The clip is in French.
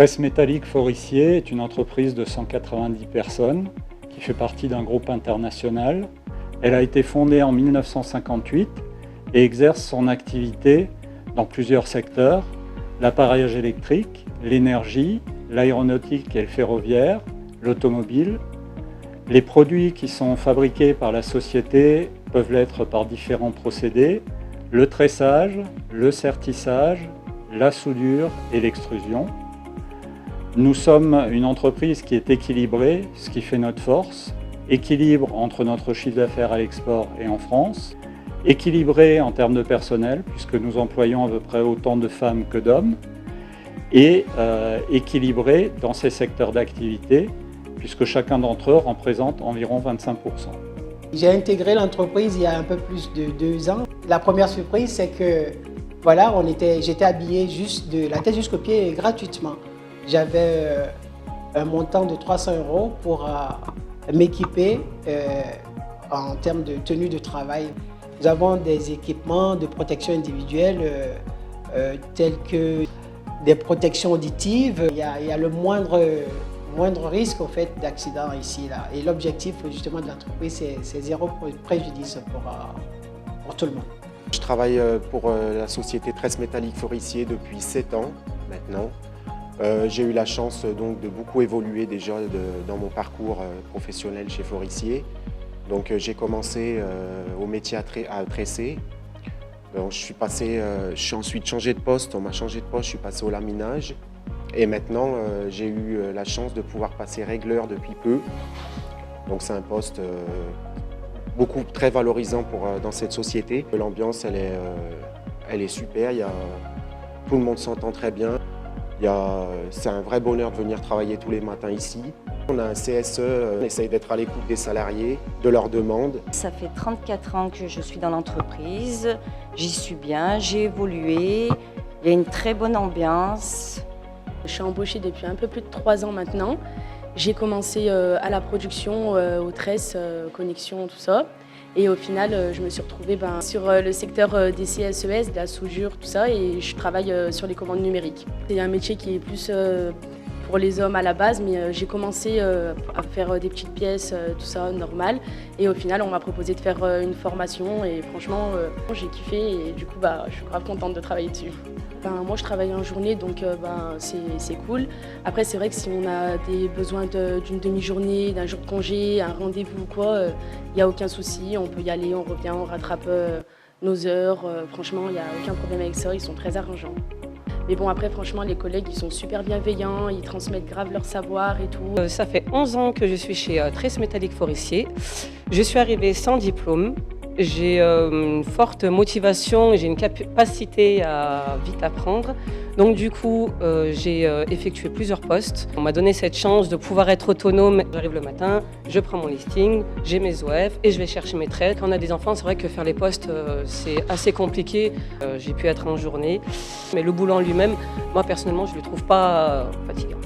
Tresse Métallique Forissier est une entreprise de 190 personnes qui fait partie d'un groupe international. Elle a été fondée en 1958 et exerce son activité dans plusieurs secteurs: l'appareillage électrique, l'énergie, l'aéronautique et le ferroviaire, l'automobile. Les produits qui sont fabriqués par la société peuvent l'être par différents procédés: le tressage, le sertissage, la soudure et l'extrusion. Nous sommes une entreprise qui est équilibrée, ce qui fait notre force. Équilibre entre notre chiffre d'affaires à l'export et en France. Équilibré en termes de personnel, puisque nous employons à peu près autant de femmes que d'hommes. Et équilibré dans ces secteurs d'activité, puisque chacun d'entre eux représente environ 25%. J'ai intégré l'entreprise il y a un peu plus de 2 ans. La première surprise, c'est que voilà, j'étais habillé juste de la tête jusqu'aux pieds gratuitement. J'avais un montant de 300 € pour m'équiper en termes de tenue de travail. Nous avons des équipements de protection individuelle tels que des protections auditives. Il y a le moindre risque au fait d'accident ici. Là. Et l'objectif justement de l'entreprise, c'est zéro préjudice pour tout le monde. Je travaille pour la société Tresse Métallique Forissier depuis 7 ans maintenant. J'ai eu la chance donc de beaucoup évoluer déjà dans mon parcours professionnel chez Forissier. Donc j'ai commencé au métier à tresser. Donc, je suis ensuite changé de poste, on m'a changé de poste, je suis passé au laminage. Et maintenant j'ai eu la chance de pouvoir passer régleur depuis peu. Donc c'est un poste très valorisant dans cette société. L'ambiance elle est super, tout le monde s'entend très bien. C'est un vrai bonheur de venir travailler tous les matins ici. On a un CSE, on essaye d'être à l'écoute des salariés, de leurs demandes. Ça fait 34 ans que je suis dans l'entreprise, j'y suis bien, j'ai évolué, il y a une très bonne ambiance. Je suis embauchée depuis un peu plus de 3 ans maintenant. J'ai commencé à la production, aux tresses, connexions, tout ça. Et au final, je me suis retrouvée sur le secteur des CSES, de la soudure, tout ça, et je travaille sur les commandes numériques. C'est un métier qui est plus pour les hommes à la base, mais j'ai commencé à faire des petites pièces, tout ça, normal. Et au final, on m'a proposé de faire une formation et franchement, j'ai kiffé et du coup, je suis grave contente de travailler dessus. Moi, je travaille en journée, donc c'est cool. Après, c'est vrai que si on a des besoins d'une demi-journée, d'un jour de congé, un rendez-vous ou quoi, il n'y a aucun souci. On peut y aller, on revient, on rattrape nos heures. Franchement, il n'y a aucun problème avec ça. Ils sont très arrangeants. Mais bon, après, franchement, les collègues, ils sont super bienveillants. Ils transmettent grave leur savoir et tout. Ça fait 11 ans que je suis chez Tresse Métallique Forissier. Je suis arrivée sans diplôme. J'ai une forte motivation et j'ai une capacité à vite apprendre. Donc du coup, j'ai effectué plusieurs postes. On m'a donné cette chance de pouvoir être autonome. J'arrive le matin, je prends mon listing, j'ai mes OF et je vais chercher mes traites. Quand on a des enfants, c'est vrai que faire les postes, c'est assez compliqué. J'ai pu être en journée. Mais le boulot en lui-même, moi personnellement, je ne le trouve pas fatigant.